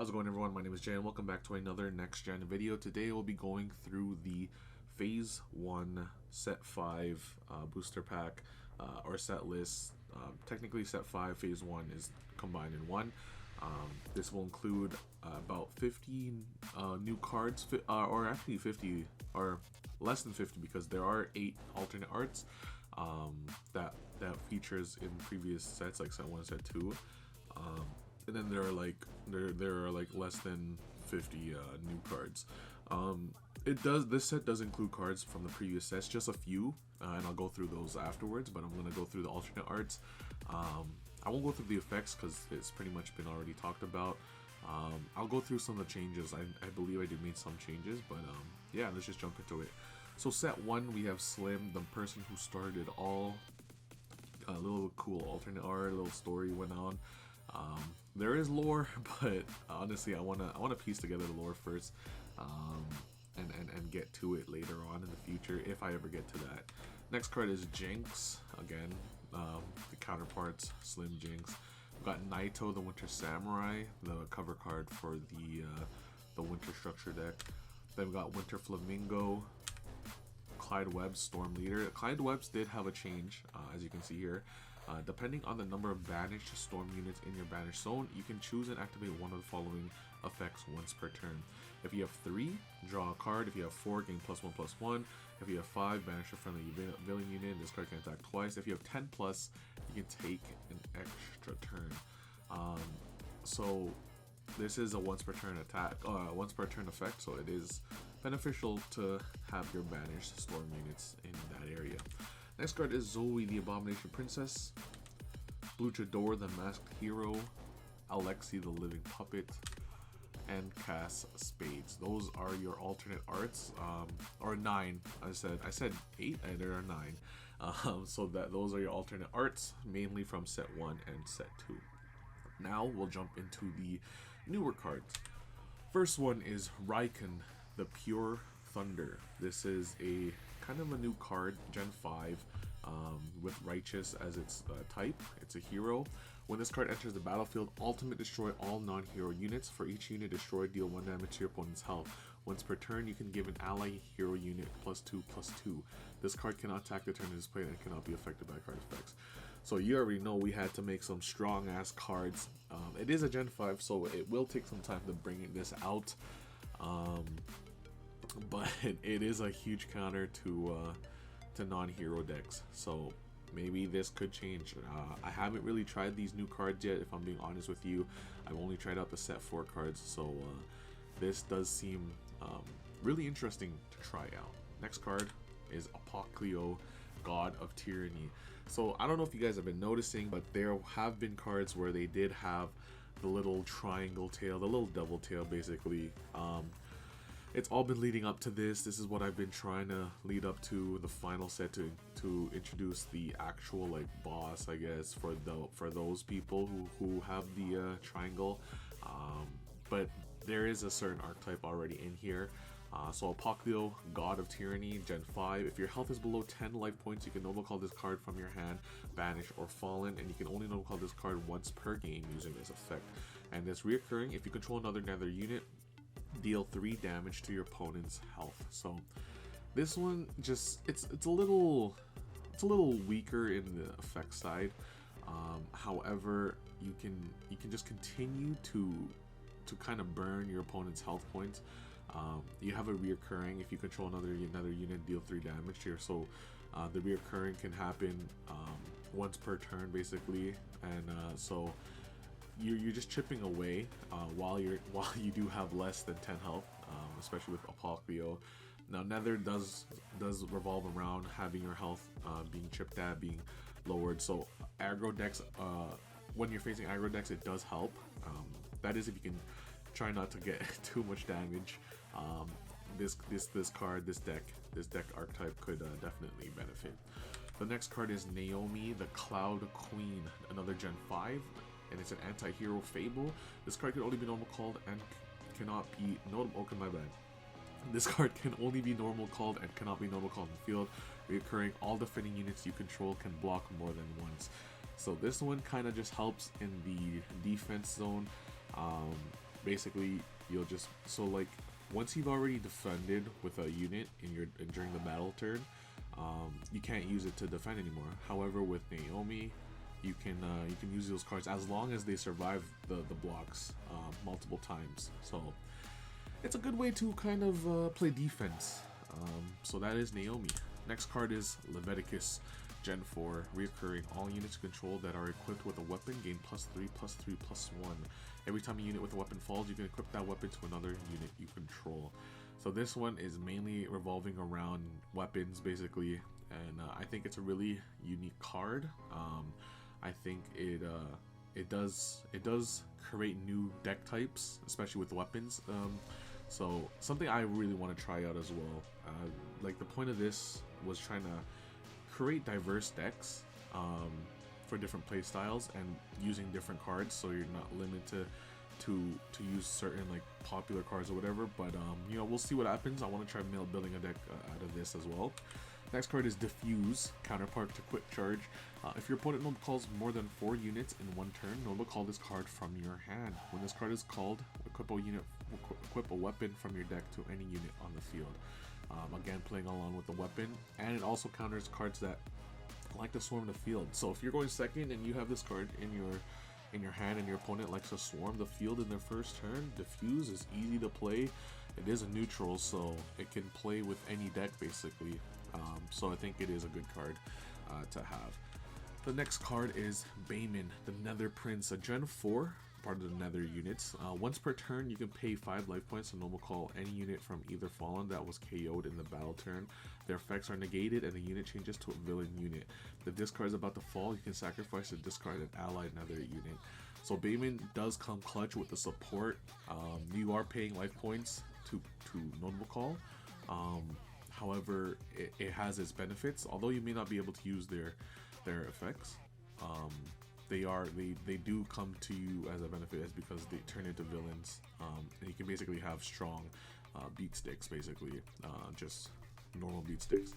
How's it going, everyone? My name is Jay and welcome back to another next gen video. Today we'll be going through the Phase 1 Set 5 booster pack or set list. Technically Set 5 Phase 1 is combined in one. This will include about 50 new cards, or actually 50 or less than 50 because there are 8 alternate arts that features in previous sets like Set 1 and Set 2. And then there are like less than 50 new cards. This set does include cards from the previous sets, just a few, and I'll go through those afterwards. But I'm gonna go through the alternate arts. I won't go through the effects because it's pretty much been already talked about. I'll go through some of the changes. I believe I did make some changes, but yeah, let's just jump into it. So set 1, we have Slim, the person who started it all. A little cool alternate art, a little story went on. There is lore, but honestly, I wanna piece together the lore first, and get to it later on in the future if I ever get to that. Next card is Jinx again, the counterparts Slim Jinx. We've got Naito, the Winter Samurai, the cover card for the Winter Structure deck. Then we got Winter Flamingo, Clyde Webb's Storm Leader. Clyde Webb's did have a change, as you can see here. Depending on the number of banished storm units in your banished zone, you can choose and activate one of the following effects once per turn. If you have 3, draw a card. If you have 4, gain +1/+1. If you have 5, banish a friendly villain unit. This card can attack twice. If you have 10+, you can take an extra turn. So this is a once per turn attack, once per turn effect. So it is beneficial to have your banished storm units in that area. Next card is Zoe, the Abomination Princess, Luchador, the Masked Hero, Alexi, the Living Puppet, and Cass Spades. Those are your alternate arts, or 9. I said 8, and there are 9. So those are your alternate arts, mainly from Set 1 and Set 2. Now we'll jump into the newer cards. First one is Raiken, the Pure Thunder. This is a kind of a new card, Gen 5, with Righteous as its type. It's a hero. When this card enters the battlefield, ultimate destroy all non-hero units. For each unit destroyed, deal 1 damage to your opponent's health. Once per turn, you can give an ally hero unit +2/+2. This card cannot attack the turn it is played and cannot be affected by card effects. So you already know we had to make some strong ass cards. It is a Gen 5, so it will take some time to bring this out. But it is a huge counter to non-hero decks, so maybe this could change. I haven't really tried these new cards yet, if I'm being honest with you. I've only tried out the Set 4 cards, so this does seem really interesting to try out. Next card is Apokleo, God of Tyranny. So I don't know if you guys have been noticing, but there have been cards where they did have the little triangle tail, the little double tail basically. It's all been leading up to this. This is what I've been trying to lead up to the final set to introduce the actual like boss, I guess, for those people who have the triangle. But there is a certain archetype already in here. So Apokleo, God of Tyranny, Gen 5. If your health is below 10 life points, you can normal call this card from your hand, banish, or fallen, and you can only normal call this card once per game using this effect. And it's reoccurring. If you control another Nether unit, deal 3 damage to your opponent's health. So this one just it's a little weaker in the effect side. However, you can just continue to kind of burn your opponent's health points. You have a reoccurring. If you control another unit, deal 3 damage here. So the reoccurring can happen once per turn basically, and so you're just chipping away while you do have less than 10 health, especially with Apokleo. Now Nether does revolve around having your health being chipped at, being lowered. So aggro decks, when you're facing aggro decks, it does help. That is if you can try not to get too much damage. This deck archetype could definitely benefit. The next card is Naomi, the Cloud Queen, another Gen 5. And it's an anti-hero Fable. This card can only be normal called and cannot be notable. Okay, my bad. This card can only be normal called and cannot be normal called in the field. Reoccurring, all defending units you control can block more than once. So this one kind of just helps in the defense zone. basically you'll just, so like once you've already defended with a unit during the battle turn, you can't use it to defend anymore. However, with Naomi, you can use those cards as long as they survive the blocks multiple times. So it's a good way to kind of play defense. So that is Naomi. Next card is Leviticus Gen 4, reoccurring. All units control that are equipped with a weapon gain +3/+3/+1. Every time a unit with a weapon falls, you can equip that weapon to another unit you control. So this one is mainly revolving around weapons, basically, and I think it's a really unique card. I think it does create new deck types, especially with weapons. So something I really want to try out as well. Like the point of this was trying to create diverse decks for different play styles and using different cards, so you're not limited to use certain like popular cards or whatever. But you know, we'll see what happens. I want to try building a deck out of this as well. Next card is Diffuse, counterpart to Quick Charge. If your opponent noble calls more than 4 units in one turn, noble call this card from your hand. When this card is called, equip a weapon from your deck to any unit on the field. Again, playing along with the weapon, and it also counters cards that like to swarm the field. So if you're going second and you have this card in your hand and your opponent likes to swarm the field in their first turn, Diffuse is easy to play. It is a neutral, so it can play with any deck basically. So I think it is a good card to have. The next card is Bayman, the Nether Prince, a Gen 4, part of the Nether units. Once per turn, you can pay 5 life points to noble call any unit from either Fallen that was KO'd in the battle turn. Their effects are negated and the unit changes to a villain unit. If this card is about to fall, you can sacrifice to discard an allied Nether unit. So Bayman does come clutch with the support. You are paying life points to noble call. However, it has its benefits. Although you may not be able to use their effects, they do come to you as a benefit, as because they turn into villains, and you can basically have strong beat sticks, basically just normal beat sticks.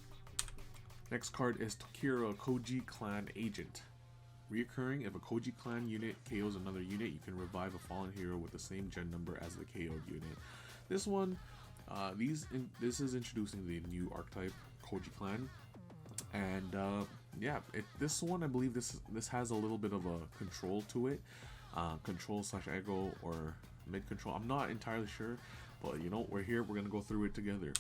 Next card is Tokira, Koji Clan Agent. Reoccurring, if a Koji Clan unit KOs another unit, you can revive a fallen hero with the same gen number as the KO'd unit. This one, this is introducing the new archetype Koji Clan, and yeah, this one, I believe this has a little bit of a control to it, control / aggro or mid control. I'm not entirely sure, but you know, we're here. We're gonna go through it together.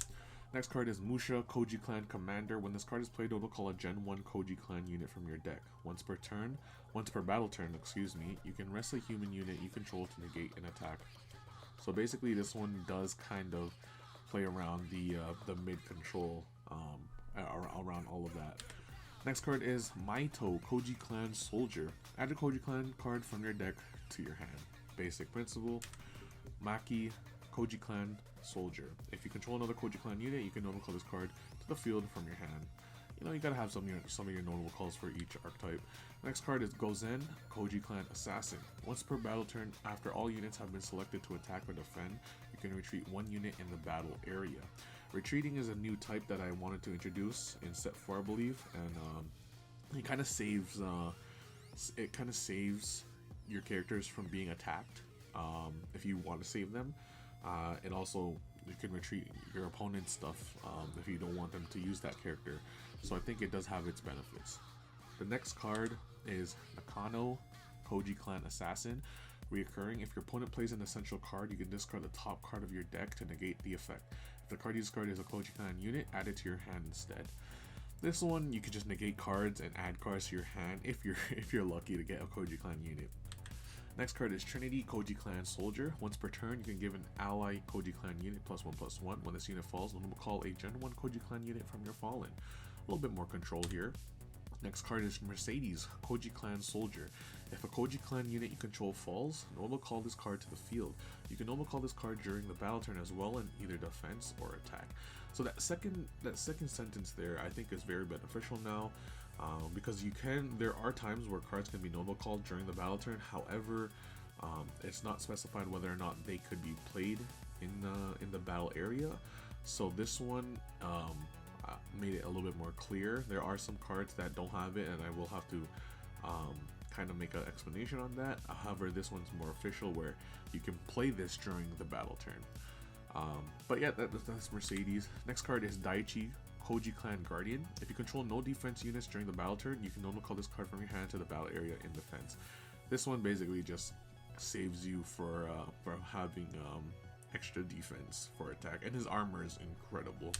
Next card is Musha, Koji Clan Commander. When this card is played, it'll call a Gen 1 Koji Clan unit from your deck. Once per battle turn, excuse me, you can rest a human unit you control to negate an attack. So basically, this one does kind of play around the mid control, around all of that. Next card is Maito, Koji Clan Soldier. Add a Koji Clan card from your deck to your hand. Basic principle. Maki, Koji Clan Soldier. If you control another Koji Clan unit, you can noble call this card to the field from your hand. You know, you gotta have some of your notable calls for each archetype. Next card is Gozen, Koji Clan Assassin. Once per battle turn, after all units have been selected to attack or defend, you can retreat 1 unit in the battle area. Retreating is a new type that I wanted to introduce in set 4, I believe, and it kind of saves your characters from being attacked if you want to save them. And also, you can retreat your opponent's stuff if you don't want them to use that character. So I think it does have its benefits. The next card is Nakano, Koji Clan Assassin. Reoccurring, if your opponent plays an essential card, you can discard the top card of your deck to negate the effect. If the card you discard is a Koji Clan unit, add it to your hand instead. This one, you can just negate cards and add cards to your hand if you're lucky to get a Koji Clan unit. Next card is Trinity, Koji Clan Soldier. Once per turn, you can give an ally Koji Clan unit +1/+1. When this unit falls, noble call a Gen 1 Koji Clan unit from your Fallen. A little bit more control here. Next card is Mercedes, Koji Clan Soldier. If a Koji Clan unit you control falls, noble call this card to the field. You can noble call this card during the battle turn as well in either defense or attack. So that second sentence there, I think, is very beneficial now. Because there are times where cards can be noble called during the battle turn. However, it's not specified whether or not they could be played in the battle area. So this one made it a little bit more clear. There are some cards that don't have it, and I will have to kind of make an explanation on that. However, this one's more official where you can play this during the battle turn. But yeah, that's Mercedes. Next card is Daichi, Koji Clan Guardian. If you control no defense units during the battle turn, you can normal call this card from your hand to the battle area in defense. This one basically just saves you for having extra defense for attack, and his armor is incredible.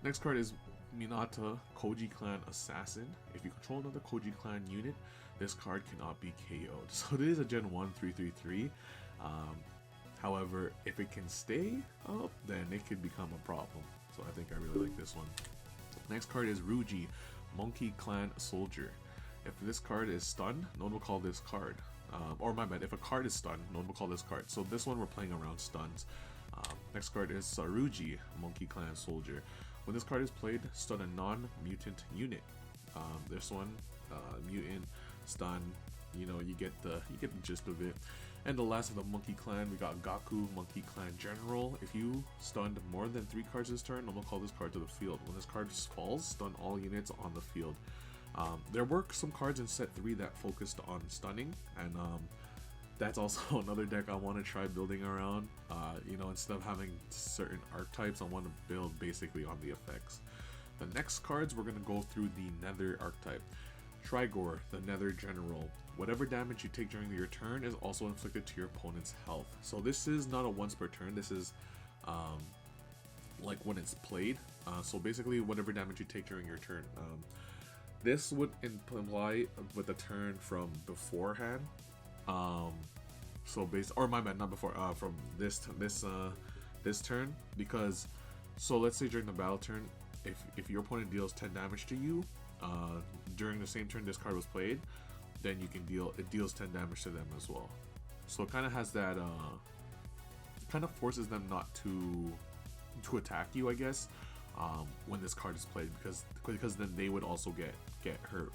Next card is Minata, Koji Clan Assassin. If you control another Koji Clan unit, this card cannot be KO'd. So it is a Gen 1 3/3/3. However, if it can stay up, then it could become a problem. So I think I really like this one. Next card is Ruji, Monkey Clan Soldier. If this card is stunned, no one will call this card. Or my bad, if a card is stunned, no one will call this card. So this one we're playing around stuns. Next card is Saruji, Monkey Clan Soldier. When this card is played, stun a non-mutant unit. This one, mutant, stun, you know, you get the gist of it. And the last of the Monkey Clan, we got Gaku, Monkey Clan General. If you stunned more than 3 cards this turn, I'm gonna call this card to the field. When this card falls, stun all units on the field. There were some cards in set 3 that focused on stunning, and that's also another deck I want to try building around. You know, instead of having certain archetypes, I want to build basically on the effects. The next cards, we're gonna go through the Nether archetype. Trigor, the Nether General. Whatever damage you take during your turn is also inflicted to your opponent's health. So this is not a once per turn, this is like when it's played. So basically whatever damage you take during your turn. This would imply with the turn from beforehand. So or my bad, not before, from this turn, because so let's say during the battle turn, if your opponent deals 10 damage to you, during the same turn this card was played, then you can deals 10 damage to them as well. So it kind of has that, kind of forces them not to attack you, I guess, when this card is played, because then they would also get hurt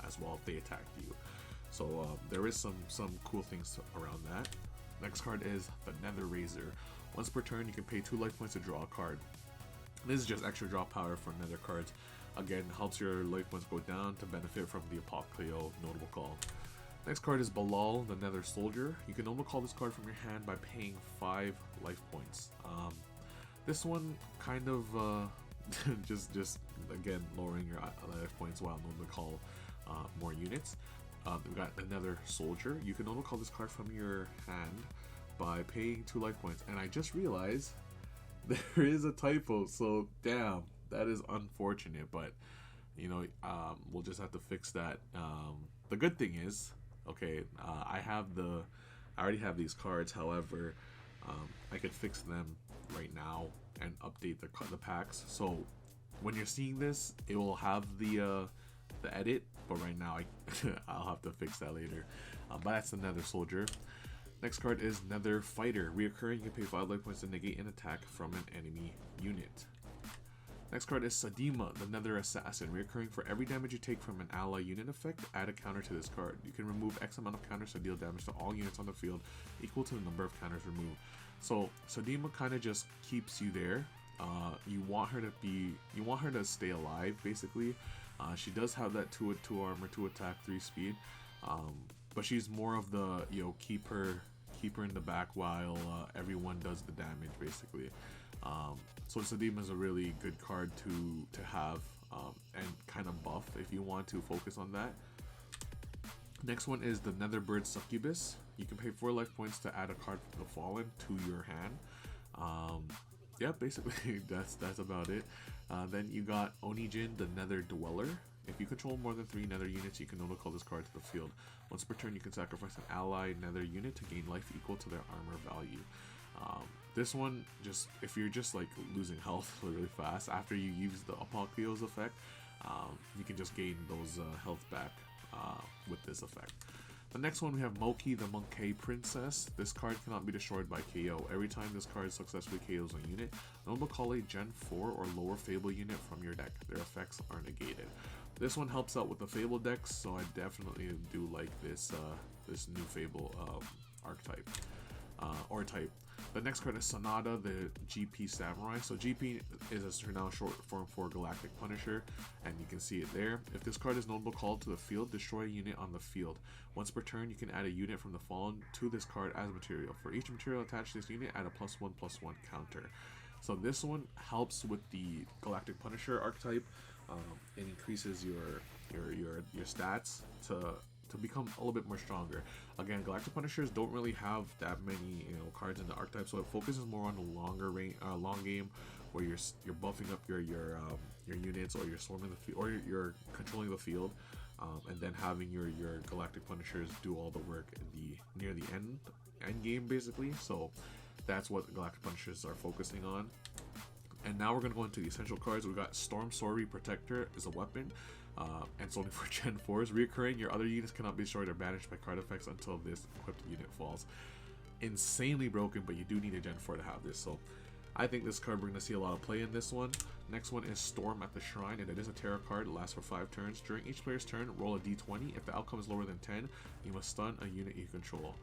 as well if they attacked you. So there is some cool things around that. Next card is the Nether Razor. Once per turn, you can pay 2 life points to draw a card. This is just extra draw power for Nether cards. Again, helps your life points go down to benefit from the Apocalypse notable call. Next card is Balal, the Nether Soldier. You can notable call this card from your hand by paying 5 life points. This one kind of just again lowering your life points while notable call more units. We got another Soldier. You can notable call this card from your hand by paying 2 life points. And I just realized there is a typo, so damn. That is unfortunate, but you know, we'll just have to fix that. The good thing is, okay, I already have these cards. However, I could fix them right now and update the packs. So when you're seeing this, it will have the edit, but right now I'll have to fix that later. But that's the Nether Soldier. Next card is Nether Fighter. Reoccurring, you can pay 5 life points to negate an attack from an enemy unit. Next card is Sadima, the Nether Assassin. Reoccurring, for every damage you take from an ally unit effect, add a counter to this card. You can remove X amount of counters to deal damage to all units on the field, equal to the number of counters removed. So Sadima kind of just keeps you there. You want her to stay alive, basically. She does have that 2 armor, 2 attack, 3 speed, but she's more of the keep her in the back while everyone does the damage, basically. So Sadima is a really good card to have and kind of buff if you want to focus on that. Next one is the Netherbird Succubus. You can pay 4 life points to add a card from the Fallen to your hand. Yeah, basically that's about it. Then you got Onijin, the Nether Dweller. If you control more than 3 Nether units, you can only call this card to the field. Once per turn, you can sacrifice an ally Nether unit to gain life equal to their armor value. This one, just if you're just like losing health really fast after you use the Apocalypse effect, you can just gain those health back with this effect. The next one, we have Moki, the Monkey Princess. This card cannot be destroyed by KO. Every time this card successfully KOs a unit, no one will call a Gen 4 or lower Fable unit from your deck. Their effects are negated. This one helps out with the Fable decks, so I definitely do like this this new Fable archetype or type. The next card is Sonata, the GP Samurai. So GP is now short form for Galactic Punisher, and you can see it there. If this card is notable called to the field, destroy a unit on the field. Once per turn, you can add a unit from the Fallen to this card as material. For each material attached to this unit, add a +1/+1 counter. So this one helps with the Galactic Punisher archetype. It increases your stats to become a little bit more stronger. Again, Galactic Punishers don't really have that many cards in the archetype, so it focuses more on the longer range, long game, where you're buffing up your units, or you're swarming the field, or you're controlling the field, and then having your Galactic Punishers do all the work near the end game basically. So that's what the Galactic Punishers are focusing on. And now we're going to go into the essential cards. We got Storm Sorry Protector is a weapon, and it's only for Gen 4s. Reoccurring, your other units cannot be destroyed or banished by card effects until this equipped unit falls. Insanely broken, but you do need a Gen 4 to have this. So I think this card, we're going to see a lot of play in this one. Next one is Storm at the Shrine, and it is a tarot card. It lasts for 5 turns. During each player's turn, roll a d20. If the outcome is lower than 10, you must stun a unit you control.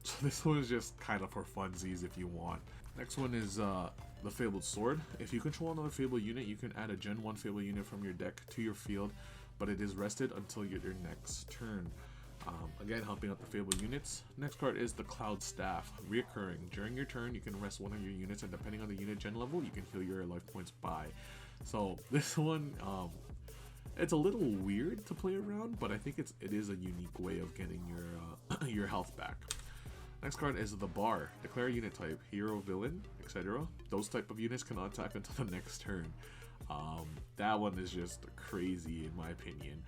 So this one is just kind of for funsies if you want. Next one is the Fabled Sword. If you control another Fabled unit, you can add a Gen 1 Fabled unit from your deck to your field, but it is rested until your next turn. Again, helping out the Fabled units. Next card is the Cloud Staff. Reoccurring. During your turn, you can rest one of your units, and depending on the unit gen level, you can heal your life points by. So this one, it's a little weird to play around, but I think it is a unique way of getting your health back. Next card is the Bar. Declare a unit type, hero, villain, etc. Those type of units cannot attack until the next turn. That one is just crazy in my opinion.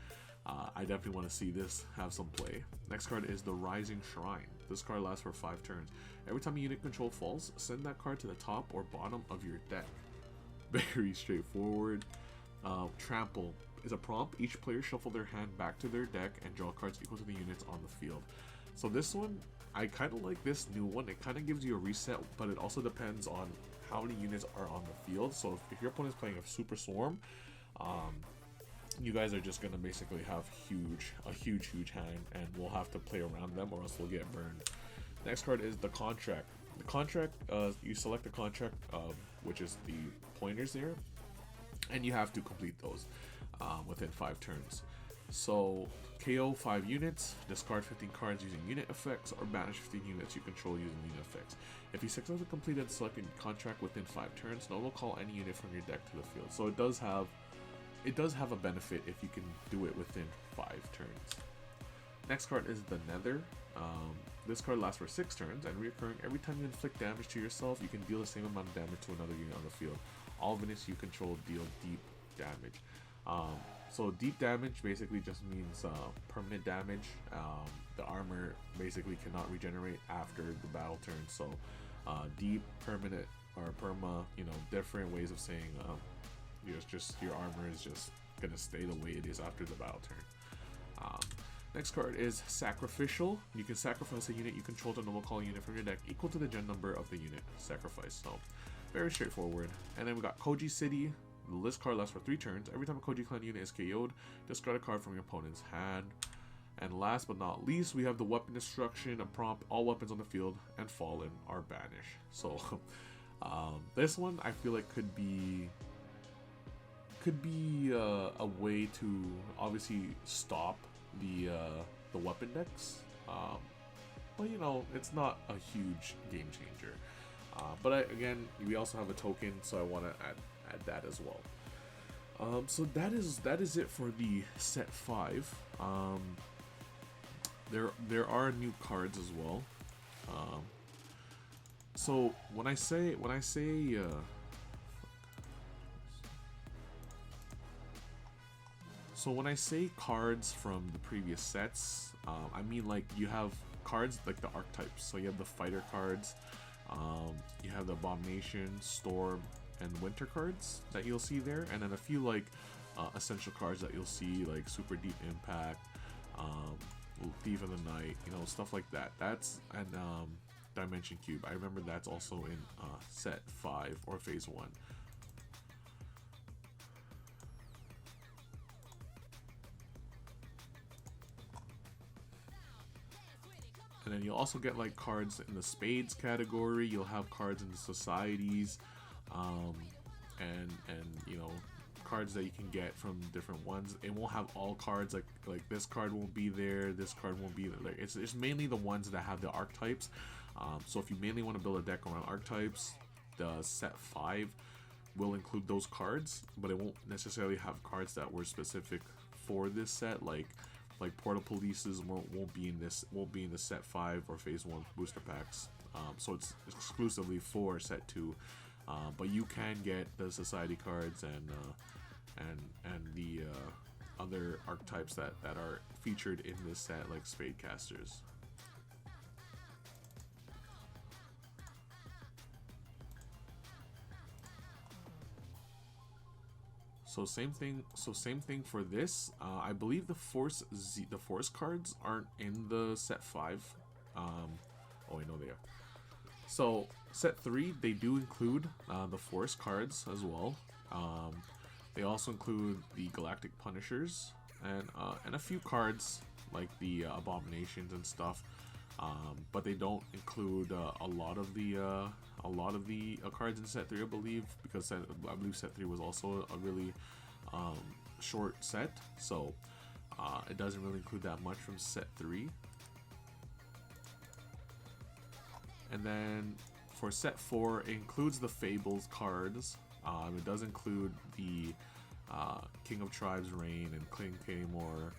I definitely want to see this have some play. Next card is the Rising Shrine. This card lasts for 5 turns. Every time a unit control falls, send that card to the top or bottom of your deck. Very straightforward. Trample is a prompt. Each player shuffle their hand back to their deck and draw cards equal to the units on the field. So this one, I kind of like this new one. It kind of gives you a reset, but it also depends on how many units are on the field. So if your opponent is playing a Super Swarm, you guys are just going to basically have a huge hand, and we'll have to play around them or else we'll get burned. Next card is the Contract. The Contract, you select the contract, which is the pointers there, and you have to complete those within 5 turns. So KO 5 units, discard 15 cards using unit effects, or banish 15 units you control using unit effects. If you successfully completed the selected contract within 5 turns, no one will call any unit from your deck to the field. So it does have a benefit if you can do it within 5 turns. Next card is the Nether. This card lasts for 6 turns, and reoccurring. Every time you inflict damage to yourself, you can deal the same amount of damage to another unit on the field. All units you control deal deep damage. So deep damage basically just means permanent damage. The armor basically cannot regenerate after the battle turn. So deep, permanent, or perma, different ways of saying just your armor is just gonna stay the way it is after the battle turn. Next card is Sacrificial. You can sacrifice a unit you control to normal call unit from your deck equal to the gen number of the unit sacrificed. So very straightforward. And then we got Koji City. This card lasts for 3 turns. Every time a Koji clan unit is KO'd, discard a card from your opponent's hand. And last but not least, we have the Weapon Destruction, a prompt. All weapons on the field and fallen are banished. So this one I feel like could be a way to obviously stop the weapon decks, but it's not a huge game changer. But again, we also have a token, so I want to add that as well. So that is it for the set 5. There are new cards as well. So when I say cards from the previous sets, I mean like you have cards like the archetypes. So you have the fighter cards, you have the Abomination, Storm, and Winter cards that you'll see there, and then a few like essential cards that you'll see like Super Deep Impact, Thief of the Night, stuff like that. That's and Dimension Cube. I remember that's also in set 5 or phase 1. And And then you'll also get like cards in the spades category. You'll have cards in the societies, and you know, cards that you can get from different ones. It won't have all cards, like this card won't be there, this card won't be there. Like it's mainly the ones that have the archetypes. So if you mainly want to build a deck around archetypes, the set 5 will include those cards, but it won't necessarily have cards that were specific for this set, like Portal Polices won't be in the set 5 or phase 1 booster packs. So it's exclusively for set 2. But you can get the society cards and the other archetypes that are featured in this set, like Spade Casters. So same thing for this. I believe the Force cards aren't in the set 5. Oh, I know they are. So set 3, they do include the Force cards as well. They also include the Galactic Punishers and a few cards like the Abominations and stuff. But they don't include a lot of the cards in set 3, I believe, because I believe set 3 was also a really short set, so it doesn't really include that much from set 3. And then for set 4, it includes the Fables cards. It does include the King of Tribes Reign and King Kaymor,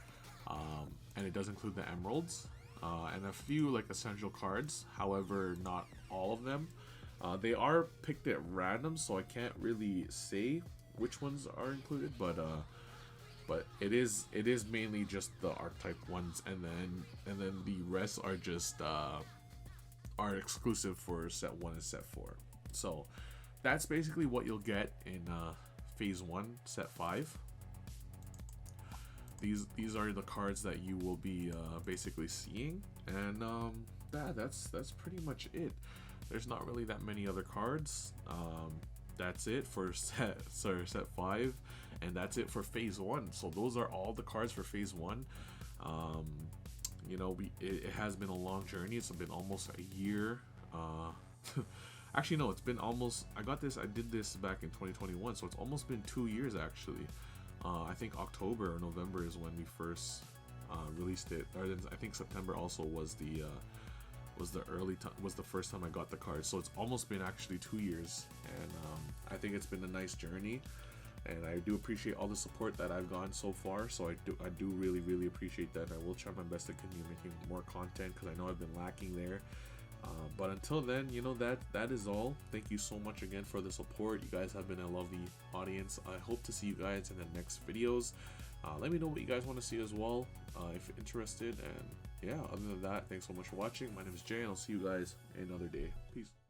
and it does include the Emeralds. And a few like essential cards, however not all of them. They are picked at random, so I can't really say which ones are included, but it is mainly just the archetype ones, and then the rest are just are exclusive for set 1 and set 4. So that's basically what you'll get in phase 1 set 5. These are the cards that you will be basically seeing, and that's pretty much it. There's not really that many other cards. That's it for set 5, and that's it for phase 1. So those are all the cards for phase 1. You know, it has been a long journey. It's been almost a year. Actually, no, it's been almost. I did this back in 2021, so it's almost been 2 years actually. I think October or November is when we first released it, or then I think September also was the first time I got the card. So it's almost been actually 2 years, and I think it's been a nice journey, and I do appreciate all the support that I've gotten so far. So I do really appreciate that. I will try my best to continue making more content, because I know I've been lacking there. But until then, you know, that is all. Thank you so much again for the support. You guys have been a lovely audience. I hope to see you guys in the next videos. Let me know what you guys want to see as well, if you're interested. And yeah, other than that, thanks so much for watching. My name is Jay, and I'll see you guys another day. Peace.